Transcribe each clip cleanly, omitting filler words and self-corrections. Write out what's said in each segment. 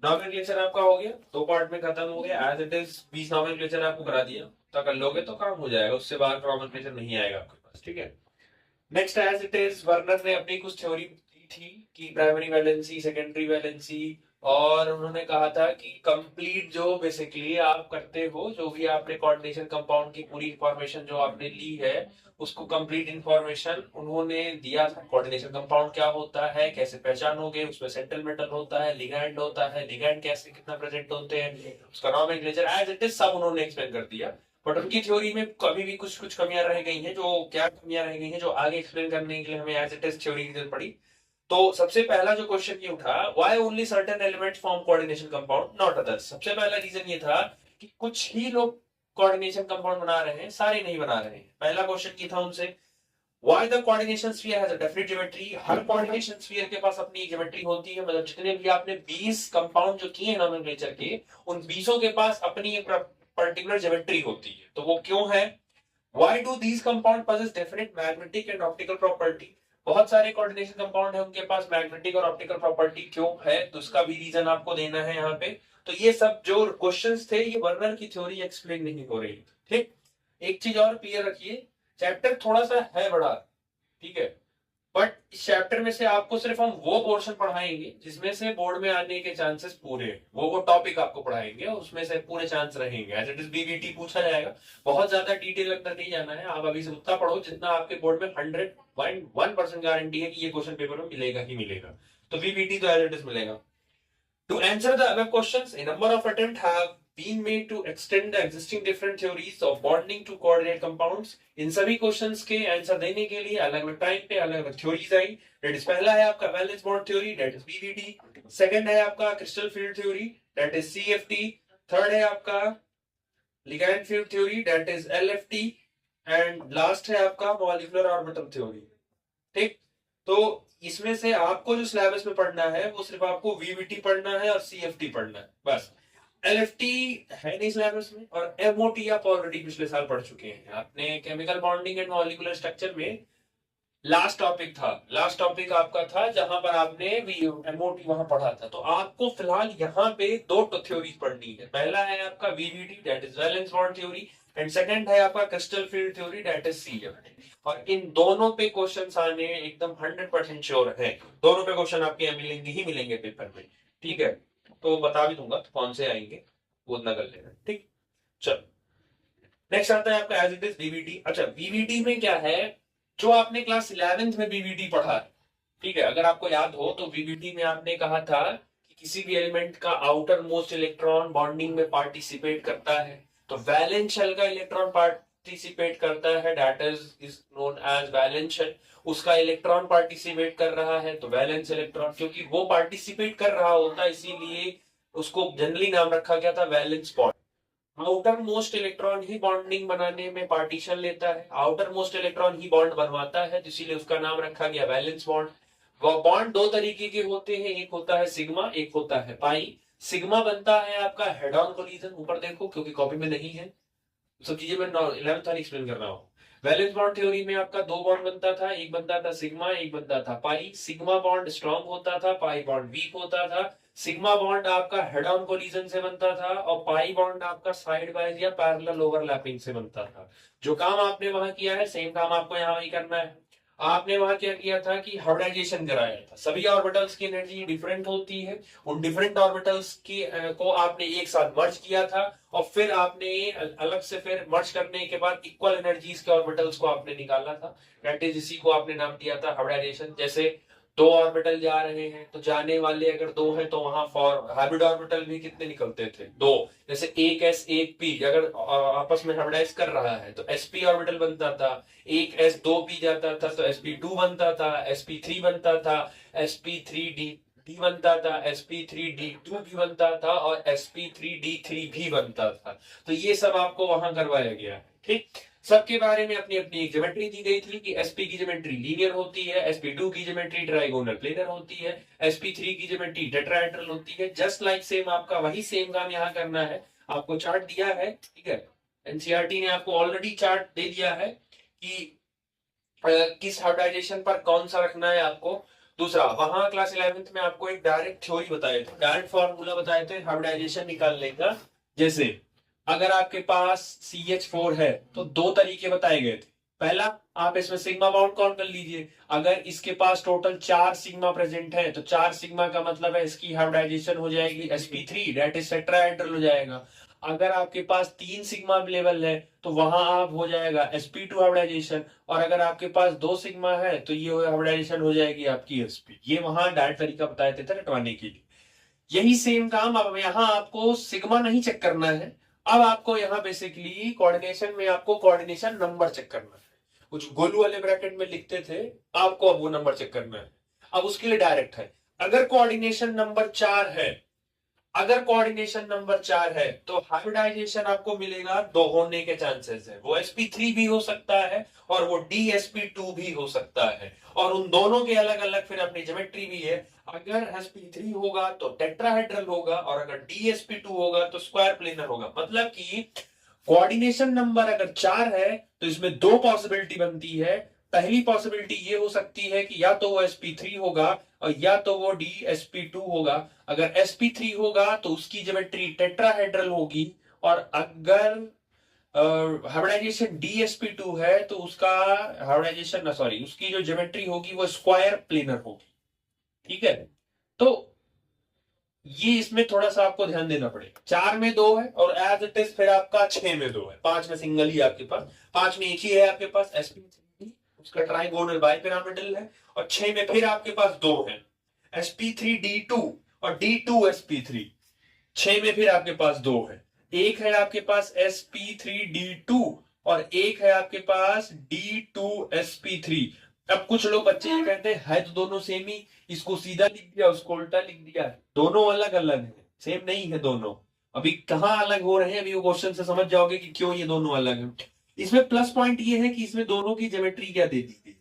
Nomenclature आपका हो गया, दो पार्ट में खत्म हो गया। एज इट इज 20 नॉमेनक्लेचर आपको करा दिया, तो कर लोगे तो काम हो जाएगा, उससे बाहर नॉमेनक्लेचर नहीं आएगा आपके पास। ठीक है। Next as it is Werner ने अपनी कुछ थ्योरी दी थी कि प्राइमरी वैलेंसी, सेकेंडरी वैलेंसी, और उन्होंने कहा था कि कंप्लीट जो बेसिकली आप करते हो, जो भी आपने कोऑर्डिनेशन कंपाउंड की पूरी इंफॉर्मेशन जो आपने ली है, उसको कंप्लीट इंफॉर्मेशन उन्होंने दिया था। कोऑर्डिनेशन कंपाउंड क्या होता है, कैसे पहचानोगे, उसमें सेंट्रल मेटल होता है, लिगैंड होता है, लिगैंड कैसे कितना प्रेजेंट होते हैं, उसका नॉमेनक्लेचर एज इट इज सब उन्होंने एक्सप्लेन कर दिया। बट उनकी थ्योरी में कभी भी कुछ कुछ कमियां रह गई हैं, जो क्या कमियां रह गई हैं जो आगे एक्सप्लेन करने के लिए हमें एज इट इज थ्योरी की जरूरत पड़ी। तो सबसे पहला जो क्वेश्चन ये उठा, why only certain elements form coordination compound not others. सबसे पहला रीजन ये था कि कुछ ही लोग कोऑर्डिनेशन कंपाउंड बना रहे हैं, सारे नहीं बना रहे हैं। पहला क्वेश्चन ये था उनसे, why the coordination sphere has a definite geometry. Her coordination sphere के पास अपनी ज्योमेट्री होती है, मतलब जितने भी आपने 20 कंपाउंड जो किए नॉमेनक्लेचर के, उन 20 के पास अपनी एक पर्टिकुलर ज्योमेट्री होती है। तो वो क्यों है? Why do these compound possess definite magnetic and optical property? बहुत सारे कोऑर्डिनेशन कंपाउंड है, उनके पास मैग्नेटिक और ऑप्टिकल प्रॉपर्टी क्यों है, तो उसका भी रीजन आपको देना है यहाँ पे। तो ये सब जो क्वेश्चंस थे, ये वर्नर की थ्योरी एक्सप्लेन नहीं हो रही। ठीक। एक चीज और क्लियर रखिए, चैप्टर थोड़ा सा है बड़ा, ठीक है, बट इस चैप्टर में से आपको सिर्फ हम वो पोर्शन पढ़ाएंगे जिसमें से बोर्ड में आने के चांसेस पूरे हैं। वो टॉपिक आपको पढ़ाएंगे और उसमें से पूरे चांस रहेंगे। एज इट इज बीबीटी पूछा जाएगा, बहुत ज्यादा डिटेल अंदर नहीं जाना है। आप अभी से उतना पढ़ो जितना आपके बोर्ड में 101% गारंटी है कि ये क्वेश्चन पेपर में मिलेगा ही मिलेगा। तो बीबीटी तो एज इट इज मिलेगा। To answer the above questions, a number of attempts have been made to extend the existing different theories of bonding to coordinate compounds. इन सभी क्वेश्चंस के आंसर देने के लिए अलग अलग टाइम पे अलग अलग थ्योरीज आई। दैट इज पहला है आपका valence bond theory, that is BVD. Second है आपका crystal field theory, that is CFT. Third है आपका ligand field theory, that is LFT. And last है आपका मॉलिक्यूलर ऑर्बिटल थ्योरी। ठीक। तो इसमें से आपको जो सिलेबस में पढ़ना है वो सिर्फ आपको वीवीटी पढ़ना है और सीएफटी पढ़ना है बस। एलएफटी है नहीं सिलेबस में, और एमओटी आप ऑलरेडी पिछले साल पढ़ चुके हैं। आपने chemical bonding and molecular structure में लास्ट टॉपिक था, लास्ट टॉपिक आपका था जहां पर आपने एमओटी वहां पढ़ा था। तो आपको फिलहाल यहाँ पे दो थ्योरी पढ़नी है। पहला है आपका VVT, that is valence bond theory, and second है आपका crystal field theory, that is CFT. और इन दोनों पे क्वेश्चन आने एकदम 100% श्योर है। दोनों पे क्वेश्चन आपके यहाँ मिलेंगे ही मिलेंगे पेपर में। ठीक है, तो बता भी दूंगा कौन से आएंगे, वो इतना कर लेना। ठीक। चलो, नेक्स्ट आता है आपका एज इट इज बीवीटी। अच्छा, बीवीटी में क्या है, जो आपने क्लास 11th में बीवीटी पढ़ा है, ठीक है, अगर आपको याद हो तो बीवीटी में आपने कहा था कि किसी भी एलिमेंट का आउटर मोस्ट इलेक्ट्रॉन बॉन्डिंग में पार्टिसिपेट करता है, तो वैलेंस शेल का इलेक्ट्रॉन पार्टिसिपेट करता है, that is known as valence shell. उसका इलेक्ट्रॉन पार्टिसिपेट कर रहा है तो वैलेंस इलेक्ट्रॉन, क्योंकि वो पार्टिसिपेट कर रहा होता इसीलिए उसको जनरली नाम रखा गया था valence bond. Outermost electron ही बॉन्डिंग बनाने में पार्टीशन लेता है, आउटर मोस्ट इलेक्ट्रॉन ही बॉन्ड बनवाता है, तो इसीलिए उसका नाम रखा गया वैलेंस बॉन्ड। वो बॉन्ड दो तरीके के होते हैं, एक होता है सिग्मा, एक होता है पाई। सिग्मा बनता है आपका हेड ऑन कोलिजन, ऊपर देखो क्योंकि कॉपी में नहीं है, सब चीजें मैं 11th वाली एक्सप्लेन कर रहा हूँ। वैलेंस बॉन्ड थ्योरी में आपका दो बॉन्ड बनता था, एक बनता था सिग्मा, एक बनता था पाई। सिग्मा बॉन्ड स्ट्रॉन्ग होता था, पाई बॉन्ड वीक होता था। सिग्मा बॉन्ड आपका हेड ऑन कोलिजन से बनता था, और पाई बॉन्ड आपका साइड वाइज या पैरेलल ओवरलैपिंग से बनता था। जो काम आपने वहां किया है सेम काम आपको यहाँ भी करना है। आपने वहां क्या किया था कि हाइब्रिडाइजेशन कराया था। सभी ऑर्बिटल्स की एनर्जी डिफरेंट होती है, उन डिफरेंट ऑर्बिटल्स की को आपने एक साथ मर्ज किया था, और फिर आपने अलग से फिर मर्ज करने के बाद इक्वल एनर्जीज के ऑर्बिटल्स को आपने निकाला था। दैट इज, इसी को आपने नाम दिया था हाइब्रिडाइजेशन। जैसे दो ऑर्बिटल जा रहे हैं तो जाने वाले अगर दो हैं तो वहां फॉर हाइब्रिड ऑर्बिटल भी कितने निकलते थे, दो। जैसे एक एस एक पी अगर आपस में हाइब्रिडाइज कर रहा है तो एसपी ऑर्बिटल बनता था। एक एस दो पी जाता था तो sp2 बनता था, sp3 बनता था, sp3d डी बनता था, sp3d2 भी बनता था, और sp3d3 भी बनता था। तो ये सब आपको वहां करवाया गया। ठीक। सबके बारे में अपनी अपनी एक ज्योमेट्री दी गई थी कि sp की ज्योमेट्री लीनियर होती है, sp2 की ज्योमेट्री ट्राइगोनल प्लेनर होती है, sp3 की ज्योमेट्री टेट्राहेड्रल होती है। जस्ट लाइक सेम आपका वही सेम काम यहाँ करना है। आपको चार्ट दिया है, ठीक है, एनसीईआरटी ने आपको ऑलरेडी चार्ट दे दिया है कि किस हाइब्रिडाइजेशन पर कौन सा रखना है आपको। दूसरा, वहां क्लास 11th में आपको एक डायरेक्ट थ्योरी बताए थे, डायरेक्ट फॉर्मूला बताए थे हाइब्रिडाइजेशन निकालने का। जैसे अगर आपके पास CH4 है तो दो तरीके बताए गए थे। पहला, आप इसमें सिग्मा बाउंड काउंट कर लीजिए। अगर इसके पास टोटल 4 सिग्मा प्रेजेंट है तो 4 सिग्मा का मतलब है इसकी हाइब्रिडाइजेशन हो जाएगी sp3, दैट इज टेट्राहेड्रल हो जाएगा। अगर आपके पास 3 सिग्मा अवेलेबल है तो वहां आप हो जाएगा sp2 हाइब्रिडाइजेशन। और अगर आपके पास 2 सिग्मा है तो ये हाइब्रिडाइजेशन हो जाएगी आपकी sp। ये वहां डायरेक्ट तरीका बताए थे रटवाने के लिए। यही सेम काम अब यहाँ आपको सिग्मा नहीं चेक करना है, अब आपको यहाँ बेसिकली कोऑर्डिनेशन में आपको कोऑर्डिनेशन नंबर चेक करना है। कुछ गोलू वाले ब्रैकेट में लिखते थे, आपको अब वो नंबर चेक करना है। अब उसके लिए डायरेक्ट है, अगर कोऑर्डिनेशन नंबर 4 है, अगर कोऑर्डिनेशन नंबर 4 है तो हाइब्रिडाइजेशन आपको मिलेगा, दो होने के चांसेस है। वो sp3 भी हो सकता है और वो dsp2 भी हो सकता है, और उन दोनों के अलग अलग फिर अपनी ज्योमेट्री भी है। अगर sp3 होगा तो टेट्राहेड्रल होगा, और अगर dsp2 होगा तो स्क्वायर प्लेनर होगा। मतलब कि कोऑर्डिनेशन नंबर अगर 4 है तो इसमें दो पॉसिबिलिटी बनती है। पहली पॉसिबिलिटी ये हो सकती है कि या तो वो sp3 होगा और या तो वो dsp2 होगा। अगर sp3 होगा तो उसकी ज्योमेट्री टेट्राहेड्रल होगी, और अगर हाइब्रिडाइजेशन dsp2 है तो उसका हाइब्रिडाइजेशन सॉरी उसकी जो ज्योमेट्री होगी वो स्क्वायर प्लेनर होगी। ठीक है, तो ये इसमें थोड़ा सा आपको ध्यान देना पड़ेगा। 4 में 2 है और एज इट इज फिर आपका 6 में 2 है, 5 में सिंगल ही आपके पास, 5 में एक ही है आपके पास sp3, उसका ट्राइगोनल बाइपिरामिडल है। और 6 में फिर आपके पास 2 है sp3d2 और d2sp3। 6 में फिर आपके पास 2 है, एक है आपके पास sp3d2 और एक है आपके पास d2sp3। अब कुछ लोग बच्चे ये कहते हैं है तो दोनों सेम ही, इसको सीधा लिख दिया उसको उल्टा लिख दिया। दोनों अलग अलग है, सेम नहीं है दोनों। अभी कहाँ अलग हो रहे हैं, अभी वो क्वेश्चन से समझ जाओगे कि क्यों ये दोनों अलग है। इसमें प्लस पॉइंट ये है कि इसमें दोनों की ज्योमेट्री क्या दे दी गई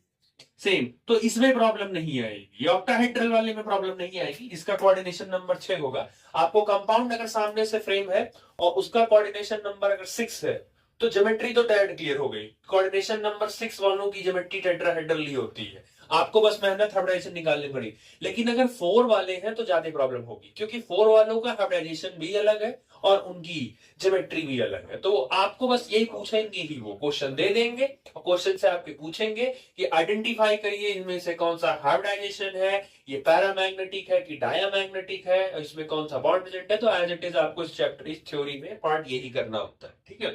सेम, तो इसमें प्रॉब्लम नहीं आएगी। ऑक्टाहेड्रल वाले में प्रॉब्लम नहीं आएगी, इसका कोऑर्डिनेशन नंबर 6 होगा। आपको कंपाउंड अगर सामने से फ्रेम है और उसका कोऑर्डिनेशन नंबर अगर 6 है तो ज्योमेट्री तो डेड क्लियर हो गई। कोऑर्डिनेशन नंबर 6 वालों की ज्योमेट्री टेट्राहेड्रल ही होती है, आपको बस मेहनत हाइब्रिडाइजेशन निकालनी पड़ी। लेकिन अगर 4 वाले हैं तो ज्यादा प्रॉब्लम होगी, क्योंकि 4 वालों का हाइब्रिडाइजेशन भी अलग है और उनकी ज्योमेट्री भी अलग है। तो आपको बस यही पूछेंगे ही, वो क्वेश्चन दे देंगे और क्वेश्चन से आपके पूछेंगे कि आइडेंटिफाई करिए इनमें से कौन सा हाइब्रिडाइजेशन है, ये पैरामैग्नेटिक है कि डायामैग्नेटिक है, और इसमें कौन सा बॉन्ड प्रेजेंट है। तो एज इट इज आपको इस चैप्टर इस थ्योरी में पार्ट यही करना होता है। ठीक है,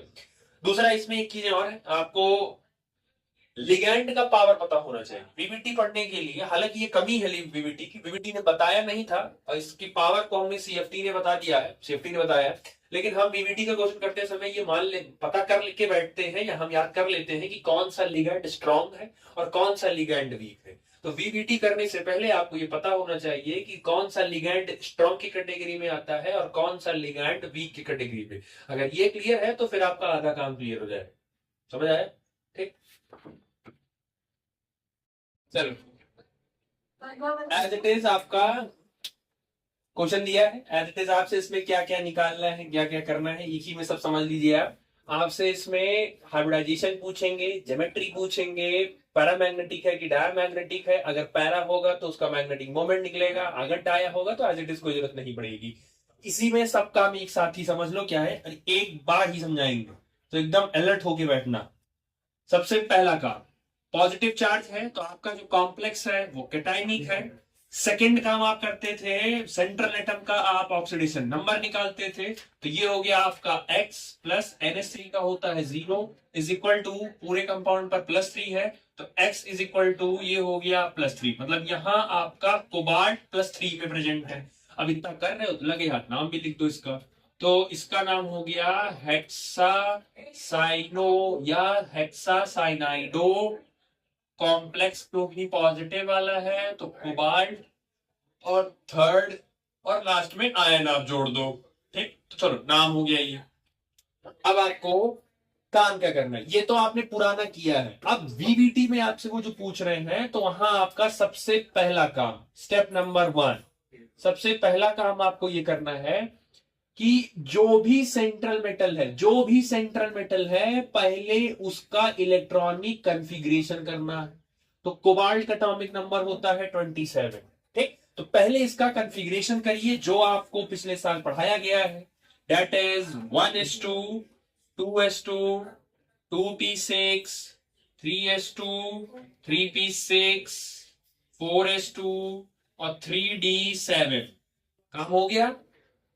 दूसरा इसमें एक चीज और है, आपको लिगैंड का पावर पता होना चाहिए वीवीटी पढ़ने के लिए। हालांकि ये कमी है वीवीटी की, वीवीटी ने बताया नहीं था और इसकी पावर को हमें सीएफटी ने बता दिया है, सीएफटी ने बताया। लेकिन हम वीवीटी का क्वेश्चन करते समय ये मान ले पता कर के बैठते हैं या हम याद कर लेते हैं कि कौन सा लिगैंड स्ट्रांग है और कौन सा लिगैंड वीक है। तो वीवीटी करने से पहले आपको ये पता होना चाहिए कि कौन सा लिगैंड स्ट्रांग की कैटेगरी में आता है और कौन सा लिगैंड वीक की कैटेगरी में। अगर ये क्लियर है तो फिर आपका आधा काम क्लियर हो जाए। समझ आया? ठीक, चलो एज इट इज आपका क्वेश्चन दिया है, एज इट इज आपसे इसमें क्या क्या निकालना है, क्या क्या करना है, एक ही में सब समझ लीजिए आप। आपसे इसमें हाइब्रिडाइजेशन पूछेंगे, ज्योमेट्री पूछेंगे, पैरामैग्नेटिक है कि डायामैग्नेटिक है। अगर पैरा होगा तो उसका मैग्नेटिक मोमेंट निकलेगा, अगर डाया होगा तो एज इट इज कोई जरूरत नहीं पड़ेगी। इसी में सब काम एक साथ ही समझ लो क्या है, एक बार ही समझाएंगे तो एकदम अलर्ट होके बैठना। सबसे पहला काम, पॉजिटिव चार्ज है तो आपका जो कॉम्प्लेक्स है वो कैटायनिक है। सेकंड काम आप करते थे, सेंट्रल एटम का आप ऑक्सीडेशन नंबर निकालते थे, तो ये हो गया आपका X प्लस NH3 का होता है 0 इज इक्वल टू पूरे कंपाउंड पर +3 है तो X इज इक्वल टू ये हो गया +3। मतलब यहाँ आपका कोबाल्ट +3 में प्रेजेंट है। अब इतना कर रहे हो तो लगे हाथ नाम भी लिख दो इसका, तो इसका नाम हो गया हेक्सा साइनो या हेक्सा साइनाइडो कॉम्प्लेक्स, क्योंकि पॉजिटिव वाला है तो कोबाल्ट, और थर्ड और लास्ट में आयन आप जोड़ दो। ठीक, तो चलो नाम हो गया ये। अब आपको काम क्या करना है, ये तो आपने पुराना किया है। अब वीवीटी में आपसे वो जो पूछ रहे हैं तो वहां आपका सबसे पहला काम, स्टेप नंबर 1, सबसे पहला काम आपको ये करना है कि जो भी सेंट्रल मेटल है, जो भी सेंट्रल मेटल है, पहले उसका इलेक्ट्रॉनिक कॉन्फ़िगरेशन करना है। तो कोबाल्ट का एटॉमिक नंबर होता है 27। ठीक, तो पहले इसका कॉन्फ़िगरेशन करिए जो आपको पिछले साल पढ़ाया गया है, that is 1s2, 2s2, 2p6, 3s2, 3p6, 4s2 और 3d7। काम हो गया।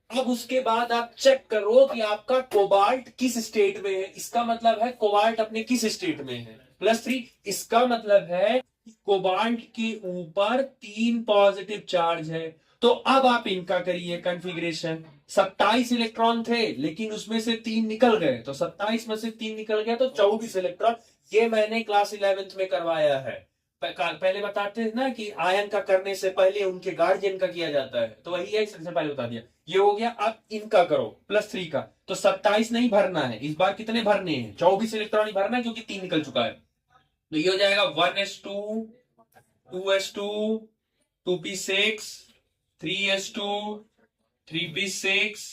अब उसके बाद आप चेक करो कि आपका कोबाल्ट किस स्टेट में है। इसका मतलब है कोबाल्ट अपने किस स्टेट में है, +3। इसका मतलब है कोबाल्ट के ऊपर 3 पॉजिटिव चार्ज है। तो अब आप इनका करिए कॉन्फ़िगरेशन। 27 इलेक्ट्रॉन थे लेकिन उसमें से 3 निकल गए, तो 27 में से 3 निकल गया तो 24 इलेक्ट्रॉन। ये मैंने क्लास 11th में करवाया है। पहले बताते हैं ना कि आयन का करने से पहले उनके गार्जियन का किया जाता है, तो वही है, सबसे पहले बता दिया। ये हो गया। अब इनका करो +3 का, तो 27 नहीं भरना है इस बार, कितने भरने हैं? 24 इलेक्ट्रॉन ही भरना है क्योंकि 3 निकल चुका है। तो ये हो जाएगा 1s2, 2s2, 2p6, 3s2, 3p6,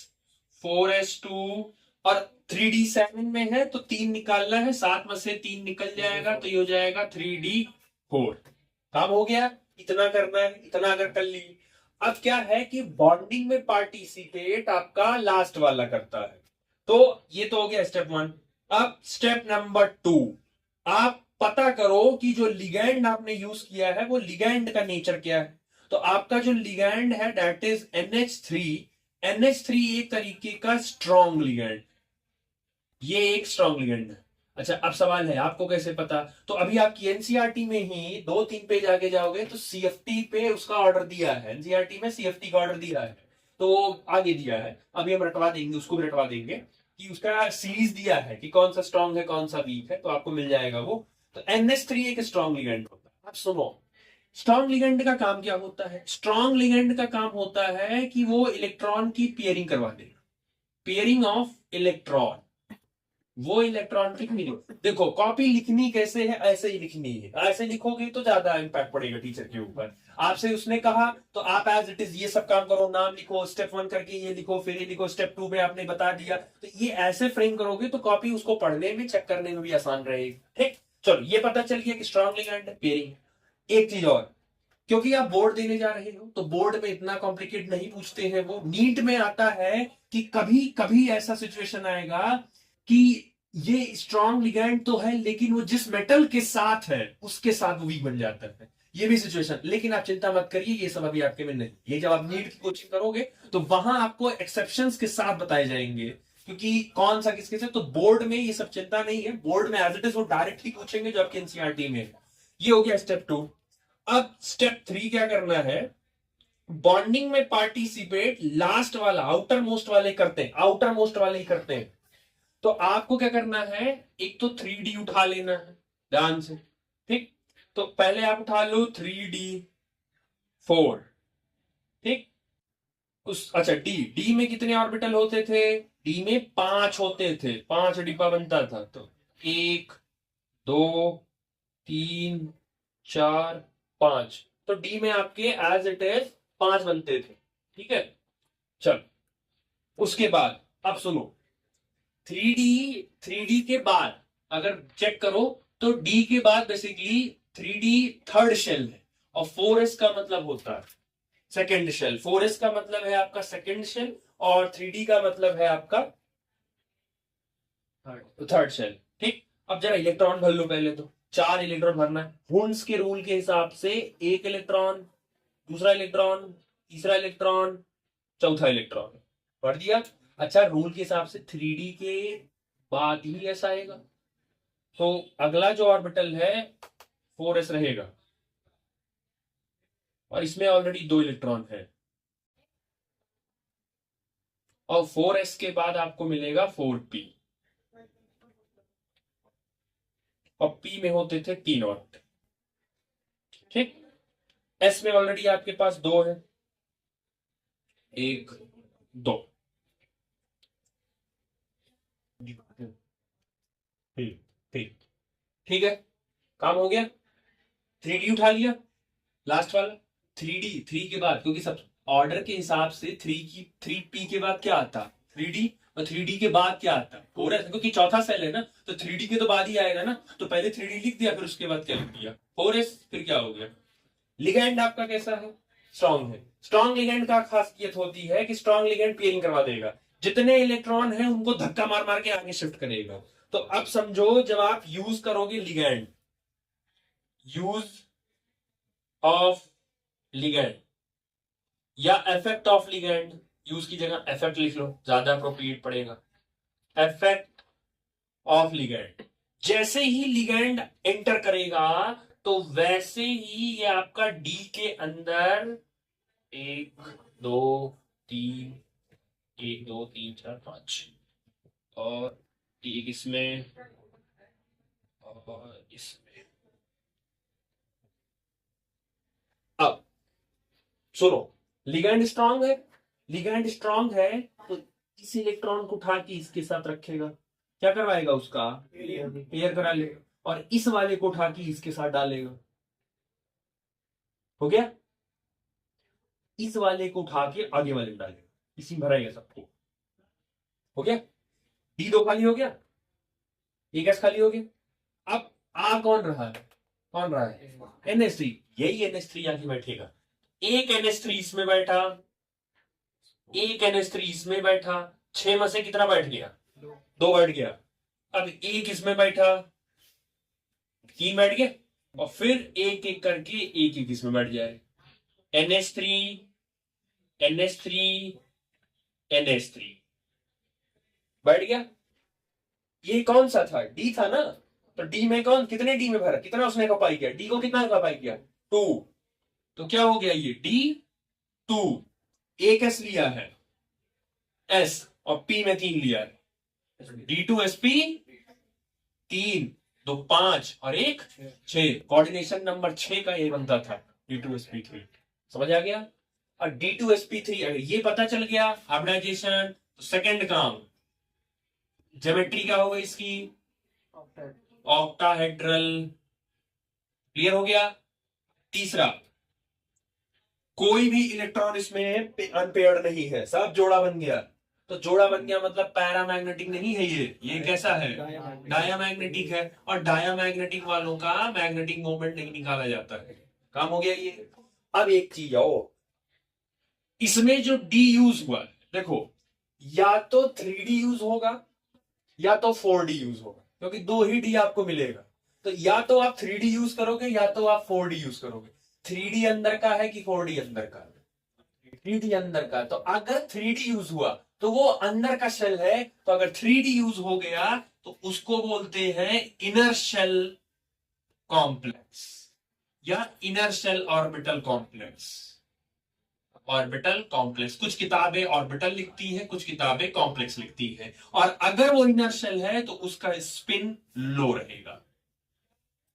4s2 और 3d7 में है तो 3 निकालना है, 7 में से 3 निकल जाएगा तो ये हो जाएगा 3d4। काम हो गया। इतना करना है, इतना अगर कर ली। अब क्या है कि बॉन्डिंग में पार्टिसिपेट आपका लास्ट वाला करता है। तो ये तो हो गया स्टेप 1। अब स्टेप नंबर 2, आप पता करो कि जो लिगैंड आपने यूज किया है वो लिगैंड का नेचर क्या है। तो आपका जो लिगैंड है दैट इज NH3। NH3 एक तरीके का स्ट्रॉन्ग लिगैंड, ये एक स्ट्रॉन्ग लिगेंड है। अच्छा, अब सवाल है आपको कैसे पता? तो अभी आपकी एनसीईआरटी में ही 2-3 पेज आगे जाओगे तो सीएफटी पे उसका ऑर्डर दिया है। एनसीईआरटी में सीएफटी का ऑर्डर दिया है, तो आगे दिया है। अभी हम रटवा देंगे, उसको भी रटवा देंगे कि उसका सीरीज दिया है कि कौन सा स्ट्रॉन्ग है कौन सा वीक है, तो आपको मिल जाएगा वो। तो NH3 एक स्ट्रॉन्ग लिगेंड होता है। अब सुनो, स्ट्रॉन्ग लिगेंड का काम क्या होता है? स्ट्रॉन्ग लिगेंड का काम होता है कि वो इलेक्ट्रॉन की पेयरिंग करवा देगा, पेयरिंग ऑफ इलेक्ट्रॉन। वो इलेक्ट्रॉन की मीनिंग देखो, कॉपी लिखनी कैसे है, ऐसे ही लिखनी है। ऐसे लिखोगे तो ज्यादा इंपैक्ट पड़ेगा टीचर के ऊपर। आपसे उसने कहा तो आप एज इट इज ये सब काम करो, नाम लिखो, स्टेप 1 करके ये लिखो, फिर ये लिखो, स्टेप 2 में आपने बता दिया, तो ये ऐसे फ्रेम करोगे तो कॉपी उसको पढ़ने में, चेक करने में भी आसान रहेगी। ठीक, चलो ये पता चल गया कि स्ट्रॉन्ग लिगेंड पेयरिंग। एक चीज और, क्योंकि आप बोर्ड देने जा रहे हो तो बोर्ड में इतना कॉम्प्लिकेट नहीं पूछते हैं। वो नीट में आता है कि कभी कभी ऐसा सिचुएशन आएगा कि ये स्ट्रॉन्ग लिगैंड तो है लेकिन वो जिस मेटल के साथ है उसके साथ वो वीक बन जाता है, ये भी सिचुएशन। लेकिन आप चिंता मत करिए, ये सब अभी आपके में नहीं। ये जब आप नीट की कोचिंग करोगे तो वहां आपको एक्सेप्शंस के साथ बताए जाएंगे क्योंकि कौन सा किसके से। तो बोर्ड में ये सब चिंता नहीं है, बोर्ड में एज इट इज वो डायरेक्टली पूछेंगे जो आपके एनसीईआरटी में है। ये हो गया स्टेप 2। अब स्टेप 3 क्या करना है? बॉन्डिंग में पार्टिसिपेट लास्ट वाला, आउटर मोस्ट वाले करते हैं, आउटर मोस्ट वाले ही करते हैं। तो आपको क्या करना है? एक तो 3D उठा लेना है ध्यान से। ठीक, तो पहले आप उठा लो 3D4। ठीक, उस अच्छा डी में कितने ऑर्बिटल होते थे? डी में 5 होते थे, 5 डिब्बा बनता था। तो 1, 2, 3, 4, 5। तो डी में आपके एज इट इज 5 बनते थे। ठीक है, चल उसके बाद अब सुनो, 3D के बाद अगर चेक करो तो डी के बाद बेसिकली 3D थर्ड शेल है और 4s का मतलब होता है सेकेंड शेल। 4s का मतलब है आपका सेकेंड शेल और 3D का मतलब है आपका थर्ड शेल। ठीक, अब जरा इलेक्ट्रॉन भर लो पहले। तो 4 इलेक्ट्रॉन भरना है हुंस के रूल के हिसाब से। एक इलेक्ट्रॉन, दूसरा इलेक्ट्रॉन, तीसरा इलेक्ट्रॉन, चौथा इलेक्ट्रॉन भर दिया। अच्छा, रूल के हिसाब से 3D के बाद ही ऐसा आएगा, तो अगला जो ऑर्बिटल है 4s रहेगा और इसमें ऑलरेडी 2 इलेक्ट्रॉन है और 4s के बाद आपको मिलेगा 4p और p में होते थे 3 ऑर्बिटल। ठीक, s में ऑलरेडी आपके पास 2 है, 1, 2। ठीक ठीक ठीक है, काम हो गया। 3D उठा लिया लास्ट वाला। 3D 3 के बाद, क्योंकि सब ऑर्डर के हिसाब से 3 की 3p के बाद क्या आता? 3D और 3D के बाद क्या आता है 4s, क्योंकि चौथा सेल है ना, तो 3D के तो बाद ही आएगा ना, तो पहले 3D लिख दिया, फिर उसके बाद क्या लिख दिया 4s, फिर क्या हो गया। लिगैंड आपका कैसा है, स्ट्रॉन्ग है। स्ट्रॉन्ग लिगैंड का खासियत होती है कि स्ट्रॉन्ग लिगैंड पेयरिंग करवा देगा, जितने इलेक्ट्रॉन है उनको धक्का मार मार के आगे शिफ्ट करेगा। तो अब समझो जब आप यूज करोगे लिगैंड, यूज ऑफ लिगैंड या इफेक्ट ऑफ लिगैंड, यूज की जगह इफेक्ट लिख लो, ज्यादा अप्रोप्रिएट पड़ेगा। इफेक्ट ऑफ लिगैंड, जैसे ही लिगैंड एंटर करेगा तो वैसे ही ये आपका डी के अंदर 1 2 3, 1 2 3 4 5 और एक इसमें और इसमें। अब सुनो, लिगैंड स्ट्रांग है, लिगैंड स्ट्रांग है तो इस इलेक्ट्रॉन को उठा के इसके साथ रखेगा, क्या करवाएगा उसका पेयर करा लेगा, और इस वाले को उठा के इसके साथ डालेगा। हो गया, इस वाले को उठा के आगे वाले में डालेगा, इसी में भराएगा सबको। हो गया, डी 2 खाली हो गया, एक एस खाली हो गया। अब आ कौन रहा है, कौन रहा है NH3, यही NH3 आके बैठेगा। एक NH3 इसमें बैठा, एक NH3 इसमें बैठा, 6 में से कितना बैठ गया, 2 बैठ गया। अब एक इसमें बैठा, 3 बैठ गए, और फिर एक एक करके एक एक इसमें बैठ जाए। NH3 NH3 NH3 बैठ गया। ये कौन सा था, डी था ना, तो डी में कौन, कितने डी में भरा, कितना उसने कपाई किया, डी को कितना कपाई किया 2, तो क्या हो गया ये D2, एक एस लिया है एस, और पी में 3 लिया है, D2SP 3 2 5 और 1 6, कोऑर्डिनेशन नंबर 6 का ये बनता था D2SP3। समझ आ गया। और D2SP3 अगर ये पता चल गया हाइब्रिडाइजेशन, तो सेकंड काम ज्योमेट्री क्या होगा इसकी, ऑक्टाहेड्रल। क्लियर हो गया। तीसरा, कोई भी इलेक्ट्रॉन इसमें अनपेयर्ड नहीं है, सब जोड़ा बन गया। तो जोड़ा बन गया मतलब पैरामैग्नेटिक नहीं है, ये कैसा है, डायामैग्नेटिक है, और डायामैग्नेटिक वालों का मैग्नेटिक मोमेंट नहीं निकाला जाता है। काम हो गया ये। अब एक चीज आओ, इसमें जो डी यूज हुआ है, देखो या तो 3D यूज होगा या तो 4D यूज होगा, क्योंकि 2 ही डी आपको मिलेगा। तो या तो आप 3D यूज करोगे या तो आप 4D यूज करोगे। 3D अंदर का है कि 4D अंदर का, 3D अंदर का। तो अगर 3D यूज हुआ तो वो अंदर का शेल है, तो अगर 3D यूज हो गया तो उसको बोलते हैं इनर शेल कॉम्प्लेक्स या inner shell orbital complex. Orbital complex, कुछ किताबें ऑर्बिटल लिखती हैं, कुछ किताबें कॉम्प्लेक्स लिखती हैं, और अगर वो इनर शेल है तो उसका स्पिन लो रहेगा,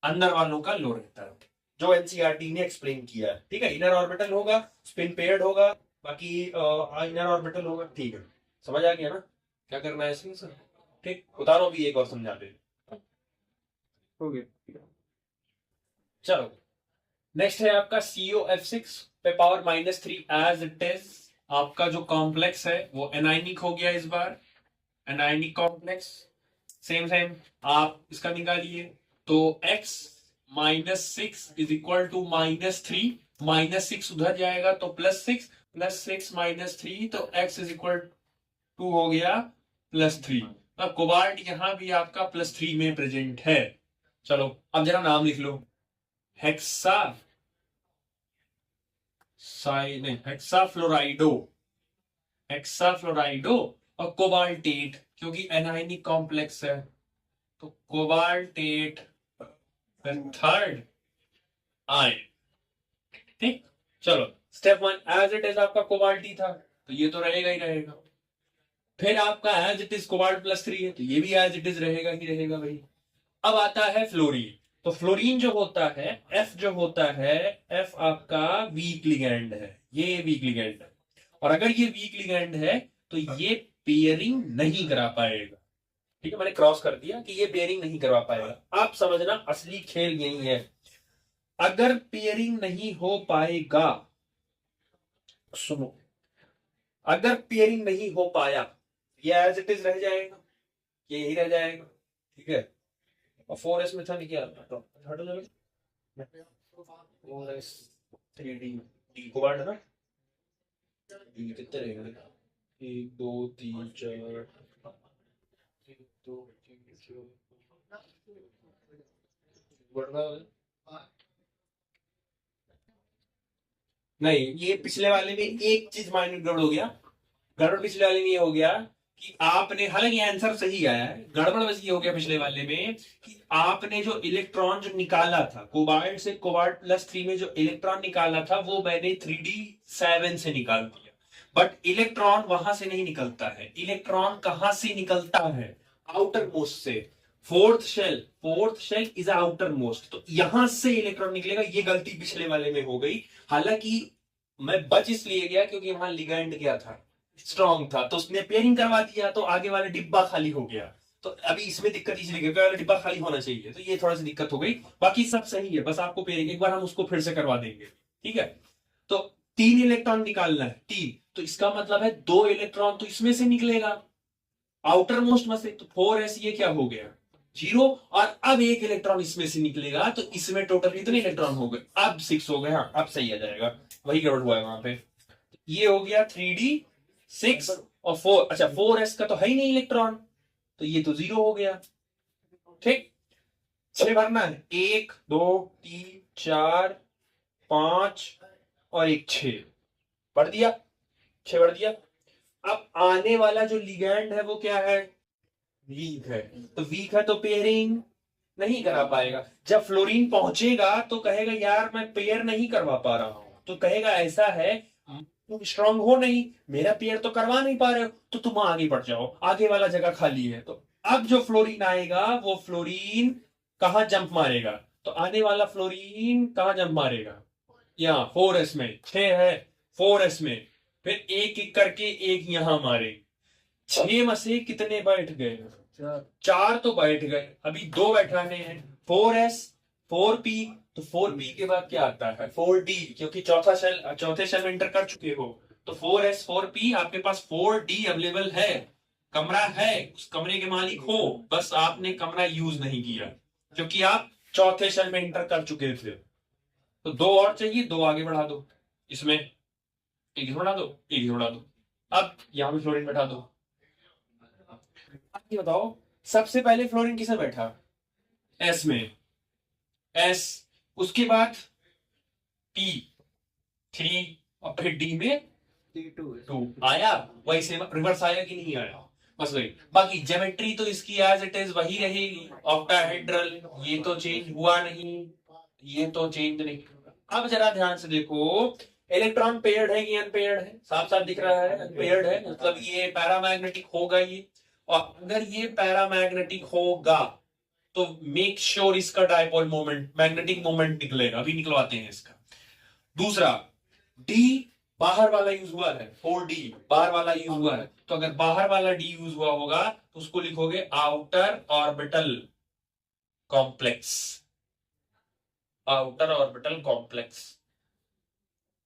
अंदर वालों का लो रहता है, जो एनसीईआरटी ने एक्सप्लेन किया है। ठीक है, इनर ऑर्बिटल होगा, स्पिन पेयर्ड होगा, बाकी इनर ऑर्बिटल होगा। ठीक है, समझ आ गया ना क्या करना है इसमें सर। ठीक, उतारो भी एक और समझा दे। हो गया, चलो नेक्स्ट है आपका COF6 पे पावर -3 एज इट इज। आपका जो कॉम्प्लेक्स है वो एनाइनिक हो गया इस बार, एनाइनिक कॉम्प्लेक्स। सेम सेम आप इसका निकालिए, तो x -6 इज इक्वल टू -3, -6 उधर जाएगा तो +6, +6 -3, तो x इज इक्वल टू हो गया +3। अब कोबाल्ट यहां भी आपका +3 में प्रेजेंट है। चलो अब जरा नाम लिख लो, हेक्सा हेक्साफ्लोराइडो, हेक्साफ्लोराइडो, और कोबाल्टेट, क्योंकि एनाइनिक कॉम्प्लेक्स है तो कोबाल्टेट थर्ड आयन। ठीक, चलो स्टेप 1 एज इट इज आपका कोबाल्टी था, तो ये तो रहेगा ही रहेगा। फिर आपका एज इट इज कोबाल्ट +3 है, तो ये भी एज इट इज रहेगा ही रहेगा भाई। अब आता है फ्लोरीन, तो फ्लोरीन जो होता है, F जो होता है, F आपका वीक लिगैंड है, ये वीक लिगैंड है, और अगर ये वीक लिगैंड है तो ये पेयरिंग नहीं करा पाएगा। ठीक है, मैंने क्रॉस कर दिया कि ये पेयरिंग नहीं करवा पाएगा। आप समझना असली खेल यही है, अगर पेयरिंग नहीं हो पाएगा, सुनो, अगर पेयरिंग नहीं हो पाया, ये एज इट इज रह जाएगा, ये यही रह जाएगा, ठीक है। और 4s में था नहीं क्या, तो हटो जरा, 4s 3D डी कोबाल्ट है ना, डी कितने रहेंगे, 1 2 3 4, 1 2 3 4 बढ़ रहा है। नहीं, ये पिछले वाले में एक चीज माइनर गड़बड़ हो गया। गड़बड़ पिछले वाले में ये हो गया कि आपने, हालांकि आंसर सही आया है, गड़बड़ बस ये हो गया पिछले वाले में कि आपने जो इलेक्ट्रॉन जो निकाला था कोबाल्ट से, कोबाल्ट +3 में जो इलेक्ट्रॉन निकाला था वो मैंने 3D7 से निकाल दिया, बट इलेक्ट्रॉन वहां से नहीं निकलता है। इलेक्ट्रॉन कहां से निकलता है, आउटर मोस्ट से। Fourth shell is outermost, तो यहां से इलेक्ट्रॉन निकलेगा। ये गलती पिछले वाले में हो गई, हालांकि मैं बच इसलिए गया क्योंकि वहां लिगैंड क्या था, स्ट्रॉन्ग था, तो उसने पेयरिंग करवा दिया, तो आगे वाला डिब्बा खाली हो गया। तो अभी इसमें दिक्कत इसलिए वाला डिब्बा खाली होना चाहिए, तो ये थोड़ा सी दिक्कत हो गई। बाकी सब सही है, बस आपको पेयरिंग एक बार हम उसको फिर से करवा देंगे, ठीक है। तो 3 इलेक्ट्रॉन निकालना है, 3, तो इसका मतलब है 2 इलेक्ट्रॉन तो इसमें से निकलेगा, आउटर मोस्ट में से। तो 4s ये क्या हो गया, 0, और अब 1 इलेक्ट्रॉन इसमें से निकलेगा, तो इसमें टोटल कितने इलेक्ट्रॉन हो गए, अब 6 हो गए। हाँ, अब सही आ जाएगा, वही गड़बड़ हुआ है वहां पे। ये हो गया 3D6 और 4, अच्छा 4s का तो है ही नहीं इलेक्ट्रॉन, तो ये तो 0 हो गया, ठीक। 6 भरना है, 1 2 3 4 5 और 1 6 भर दिया, 6 भर दिया। अब आने वाला जो लिगैंड है वो क्या है, वीक है, तो वीक है तो पेयरिंग नहीं करा पाएगा। जब फ्लोरीन पहुंचेगा तो कहेगा यार मैं पेयर नहीं करवा पा रहा हूं, तो कहेगा ऐसा है तुम स्ट्रांग हो नहीं, मेरा पेयर तो करवा नहीं पा रहे हो, तो तुम आगे बढ़ जाओ, आगे वाला जगह खाली है। तो अब जो फ्लोरीन आएगा वो फ्लोरीन कहां जंप मारेगा, तो आने वाला फ्लोरीन कहां जंप मारेगा, यहाँ 4s में, 6 है 4s में, फिर एक एक करके एक यहां मारे। 6 में से कितने बैठ गए, 4 तो बैठ गए, अभी 2 बैठाने हैं, 4s 4p, तो 4p के बाद क्या आता है 4d, क्योंकि चौथे शेल में एंटर कर चुके हो, तो 4s 4p आपके पास 4d अवेलेबल है, कमरा है, उस कमरे के मालिक हो, बस आपने कमरा यूज नहीं किया क्योंकि आप चौथे शेल में एंटर कर चुके थे। तो 2 और चाहिए, 2 आगे बढ़ा दो, इसमें एक बढ़ा दो, एक बढ़ा दो, अब यहां पे फ्लोरीन बैठा दो। अब ये बताओ सबसे पहले फ्लोरीन किसे बैठा, एस में, एस, उसके बाद पी 3 और फिर डी में 2 आया, वैसे रिवर्स आया कि नहीं आया, बस वही। बाकी ज्योमेट्री तो इसकी एज इट इज वही रहेगी, ऑक्टाहेड्रल, ये तो चेंज हुआ नहीं, ये तो चेंज नहीं। अब जरा ध्यान से देखो, इलेक्ट्रॉन पेयर्ड है कि अनपेयर्ड है, साफ साफ दिख रहा है अनपेयर्ड है, मतलब ये पैरामैग्नेटिक होगा ये, और अगर ये पैरामैग्नेटिक होगा तो मेक श्योर इसका डायपोल मोमेंट, मैग्नेटिक मोमेंट निकलेगा, अभी निकलवाते हैं इसका। दूसरा, डी बाहर वाला यूज हुआ है, 4d बाहर वाला यूज हुआ है, तो अगर बाहर वाला डी यूज हुआ होगा तो उसको लिखोगे outer orbital complex, outer orbital complex,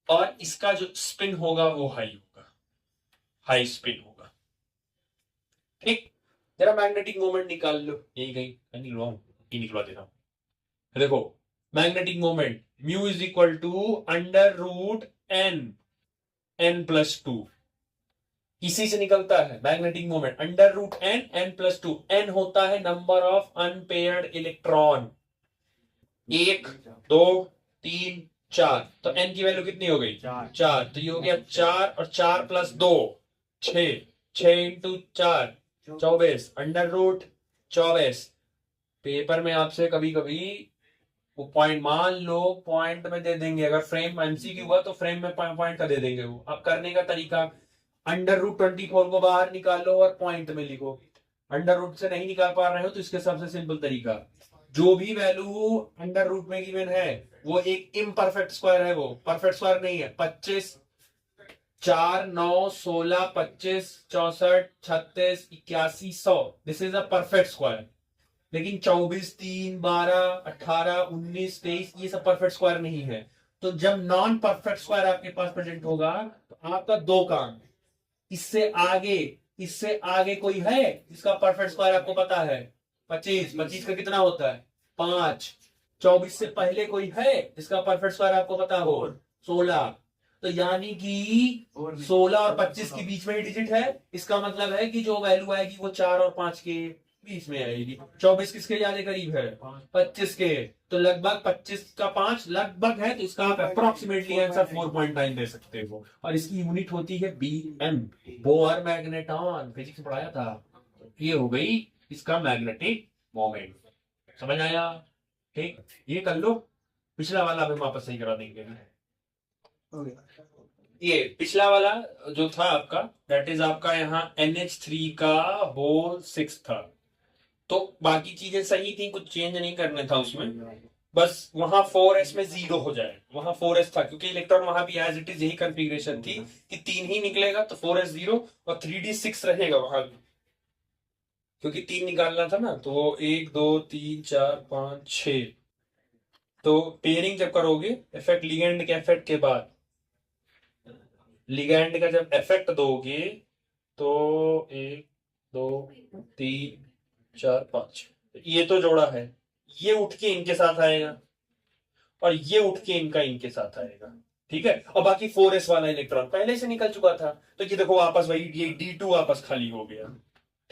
और इसका जो स्पिन होगा वो हाई होगा, हाई स्पिन होगा, ठीक। जरा मैग्नेटिक मोमेंट निकाल लो, यही कहीं रॉन्ग ही निकलवा देता हूं। देखो magnetic moment mu is equal to √n n+2, इसी से निकलता है magnetic moment, √n n+2, n होता है नंबर ऑफ अनपेयर्ड इलेक्ट्रॉन, 1 2 3 4, तो n की वैल्यू कितनी हो गई 4, तो ये हो गया 4 और 4 + 2 6, 6 × 4 24, √24। पेपर में आपसे कभी कभी वो पॉइंट, मान लो पॉइंट में दे देंगे, अगर फ्रेम एमसीक्यू हुआ तो फ्रेम में पॉइंट का दे देंगे वो। अब करने का तरीका, √24 को बाहर निकालो और पॉइंट में लिखो, √ से नहीं निकाल पा रहे हो तो इसके सबसे सिंपल तरीका, जो भी वैल्यू √ में गिवन है वो एक इम्परफेक्ट स्क्वायर है, वो परफेक्ट स्क्वायर नहीं है। 25 4 9 16 25 64 36 81 100, this is a perfect square. लेकिन 24 3 12 18 19 23 ये सब परफेक्ट स्क्वायर नहीं है। तो जब नॉन परफेक्ट स्क्वायर आपके पास प्रेजेंट होगा तो आपका 2 काम, इससे आगे इससे आगे कोई है इसका परफेक्ट स्क्वायर आपको पता है? 25, 25 का कितना होता है? 5। 24 से पहले कोई है इसका परफेक्ट स्क्वायर आपको पता हो? 16। तो यानी कि 16 और 25 के बीच में ही डिजिट है, इसका मतलब है कि जो वैल्यू आएगी वो 4 और 5 के बीच में आएगी। 24 किसके ज्यादा करीब है? 25 के। तो लगभग 25 का 5 लगभग है, तो इसका आप अप्रोक्सीमेटली आंसर 4.9 दे सकते हो। और इसकी यूनिट होती है BM, बोर मैग्नेटॉन, फिजिक्स में पढ़ाया था। ये हो गई इसका मैग्नेटिक मोमेंट, समझ आया? ठीक, ये कर लो। पिछला वाला भी वापस सही करा देंगे। ये पिछला वाला जो था आपका, दैट इज आपका यहाँ NH3 का होल 6 था। तो बाकी चीजें सही थी, कुछ चेंज नहीं करना था उसमें, बस वहां 4s में 0 हो जाए। वहां 4s था क्योंकि इलेक्ट्रॉन वहां भी एज इट इज यही कंफिग्रेशन थी कि 3 ही निकलेगा, तो 4s 0 और 3d 6 रहेगा वहां भी, क्योंकि 3 निकालना था ना। तो 1 2 3 4 5 6, तो पेयरिंग जब करोगे इफेक्ट लिगेंड के इफेक्ट के बाद, लिगेंड का जब इफेक्ट दोगे तो 1 2 3 4 5, ये तो जोड़ा है, ये उठ के इनके साथ आएगा और ये उठ के इनके साथ आएगा। ठीक है, और बाकी 4s वाला इलेक्ट्रॉन पहले से निकल चुका था, तो ये देखो वापस वही ये D2 वापस खाली हो गया।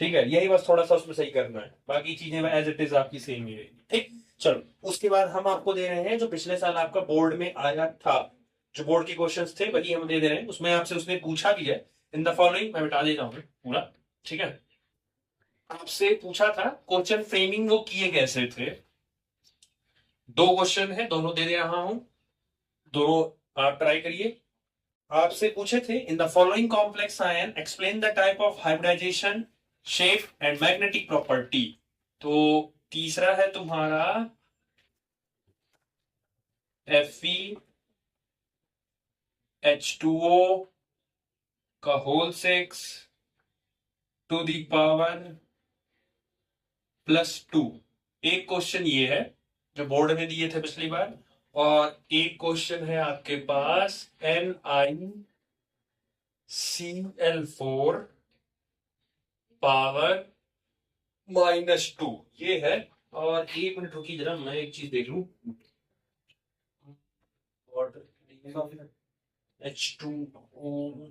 ठीक है, यही बस थोड़ा सा उसमें सही करना है, बाकी चीजें एज इट इज आपकी सेम ही रहेगी। ठीक, चलो उसके बाद हम आपको दे रहे हैं जो पिछले साल आपका बोर्ड में आया था, जो बोर्ड के क्वेश्चंस थे वही हम दे रहे हैं। उसमें आपसे उसने पूछा भी है इन द फॉलोइंग, मैं बता देता हूँ पूरा। ठीक है, आपसे पूछा था क्वेश्चन फ्रेमिंग वो किए कैसे थे। 2 क्वेश्चन है, दोनों दे रहा हूं, दोनों आप ट्राई करिए। आपसे पूछे थे in the following complex ion explain the type of hybridisation, shape and magnetic property. तो तीसरा है तुम्हारा FeH2O का होल 6 टू दी पावर +2। एक क्वेश्चन ये है जो बोर्ड में दिए थे पिछली बार, और एक क्वेश्चन है आपके पास NiCl4 पावर -2, ये है। और 1 मिनट रुकी जरा, मैं एक चीज देख लूं। H2O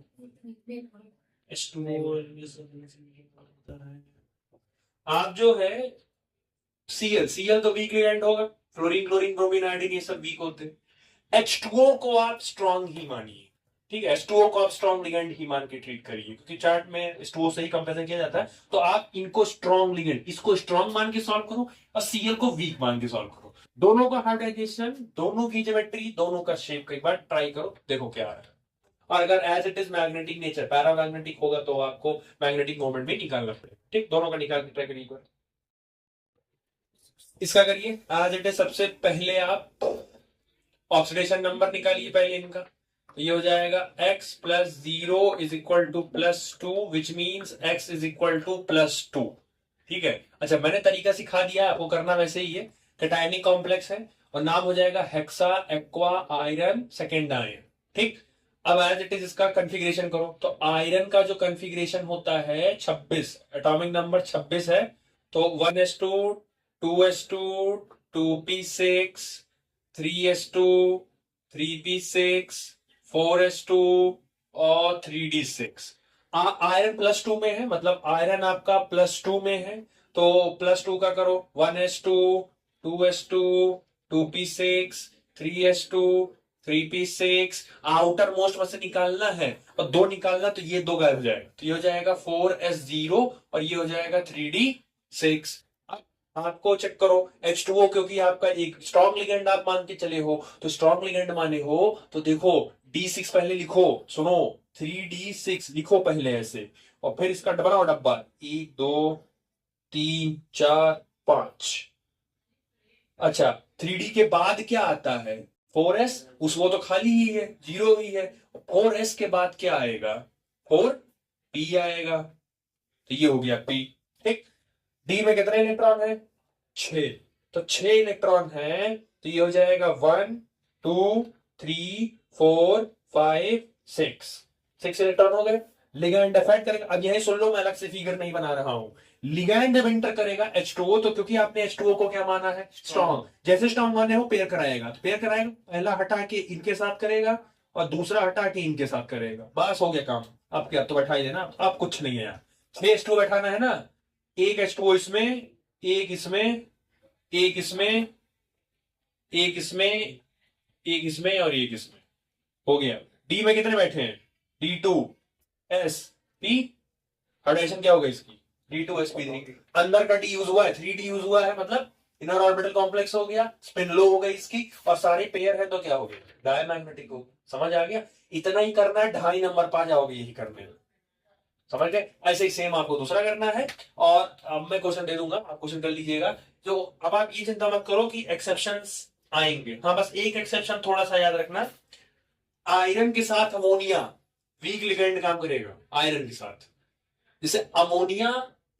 आप जो है Cl तो वीक लिगेंड होगा, फ्लोरीन क्लोरीन ब्रोमीन आयोडीन ये सब वीक होते हैं। H2O को आप स्ट्रॉन्ग ही मानिए। ठीक है, H2O को आप स्ट्रॉन्ग लिगेंड ही मान के ट्रीट करिए, क्योंकि चार्ट में H2O से ही कंपेरिजन किया जाता है। तो आप इनको स्ट्रॉन्ग लिगेंड, इसको स्ट्रॉन्ग मान के सॉल्व करो और Cl को वीक मान के सॉल्व करो। दोनों का हाइब्रिडाइजेशन, दोनों की ज्योमेट्री, दोनों का शेप का एक बार ट्राई करो, देखो क्या है। और अगर as it is magnetic nature paramagnetic होगा तो आपको मैग्नेटिक मोमेंट भी निकालना पड़ेगा। ठीक, दोनों का निकाल के ट्राई करिए एक बार। इसका करिए एज इट इज। सबसे पहले आप ऑक्सीडेशन नंबर निकालिए पहले इनका, तो ये हो जाएगा x + 0 = +2 विच मीन्स x = +2। ठीक है, अच्छा मैंने तरीका सिखा दिया, आपको करना वैसे ही है। कैटायनिक कॉम्प्लेक्स है और नाम हो जाएगा hexa aqua iron second ion. ठीक, अब एज इट इज इसका कंफिग्रेशन करो, तो आयरन का जो कंफिग्रेशन होता है 26, एटॉमिक नंबर 26 है। तो 1s2 2s2 2p6 3s2 3p6 4s2 और 3d6। आयरन +2 में है, मतलब आयरन आपका +2 में है, तो +2 का करो 1s2 2s2 2p6 3s2 3p6। Outer most में से निकालना है और 2 निकालना, तो ये 2 गायब हो जाएगा, तो ये हो जाएगा 4s0 और ये हो जाएगा 3d6। आपको चेक करो H2O, क्योंकि आपका एक स्ट्रॉन्ग लिगेंड आप मान के चले हो, तो स्ट्रॉन्ग लिगेंड माने हो तो देखो D6 पहले लिखो, सुनो 3d6 लिखो पहले ऐसे, और फिर इसका बनाओ डब्बा 1 2 3 4 5। अच्छा 3d के बाद क्या आता है? 4s, उस वो तो खाली ही है, 0 ही है। 4s के बाद क्या आएगा? 4p आएगा, तो ये हो गया p। ठीक, d में कितने इलेक्ट्रॉन है? 6, तो 6 इलेक्ट्रॉन है, तो ये हो जाएगा 1 2 3 4 5 6 इलेक्ट्रॉन हो गए। लिगैंड इफेक्ट करेगा। अब यही सुन लो, मैं अलग से फिगर नहीं बना रहा हूं। लिगैंड जब एंटर करेगा H2O, तो क्योंकि आपने H2O को क्या माना है, स्ट्रॉन्ग, जैसे स्ट्रॉन्ग माने हो पेयर कराएगा, तो पेयर कराएगा, पहला हटा के इनके साथ करेगा और दूसरा हटा के इनके साथ करेगा, बस हो गया काम। अब क्या, तो बैठा ही देना, अब कुछ नहीं है यार। 6 H2O बैठाना है ना, एक H2O इसमें, एक इसमें, एक इसमें, एक इसमें, एक इसमें और एक इसमें, हो गया। डी में कितने बैठे हैं, D2SP, हाइड्रेशन क्या होगा इसकी, D2sp3। अंदर का डी यूज हुआ है, 3D यूज हुआ है, मतलब इनर ऑर्बिटल कॉम्प्लेक्स हो गया, स्पिन लो हो गई इसकी, और सारे पेयर है तो क्या हो गया, डायमैग्नेटिक हो। समझ आ गया, इतना ही करना है, 2.5 नंबर पा जाओगे यही करने में। समझ गए, ऐसे ही सेम आपको दूसरा करना है। और अब मैं क्वेश्चन दे दूंगा, आप क्वेश्चन कर लीजिएगा। जो अब आप ये चिंता मत करो कि एक्सेप्शंस आएंगे, हाँ बस एक एक्सेप्शन थोड़ा सा याद रखना, आयरन के साथ अमोनिया वीक लिगेंड काम करेगा आयरन के साथ, जैसे अमोनिया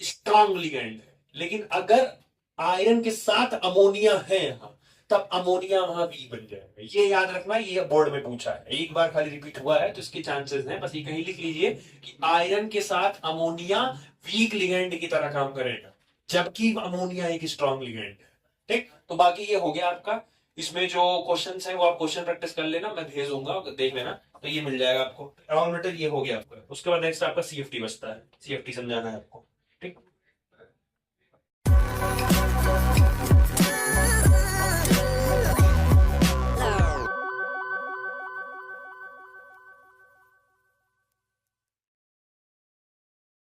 स्ट्रॉन्ग लिगेंड है, लेकिन अगर आयरन के साथ अमोनिया है यहाँ, तब अमोनिया वहां वीक बन जाएगा। ये याद रखना, ये बोर्ड में पूछा है, एक बार खाली रिपीट हुआ है तो इसके चांसेस हैं, बस ये कहीं लिख लीजिए कि आयरन के साथ अमोनिया वीक लिगेंड की तरह काम करेगा, जबकि अमोनिया एक स्ट्रॉन्ग लिगेंड है। ठीक, तो बाकी ये हो गया आपका। इसमें जो क्वेश्चंस हैं वो आप क्वेश्चन प्रैक्टिस कर लेना, मैं भेज दूंगा, देख लेना, तो ये मिल जाएगा आपको। राउंड मीटर ये हो गया आपका। उसके बाद नेक्स्ट आपका CFT बचता है, CFT समझाना है आपको। ठीक।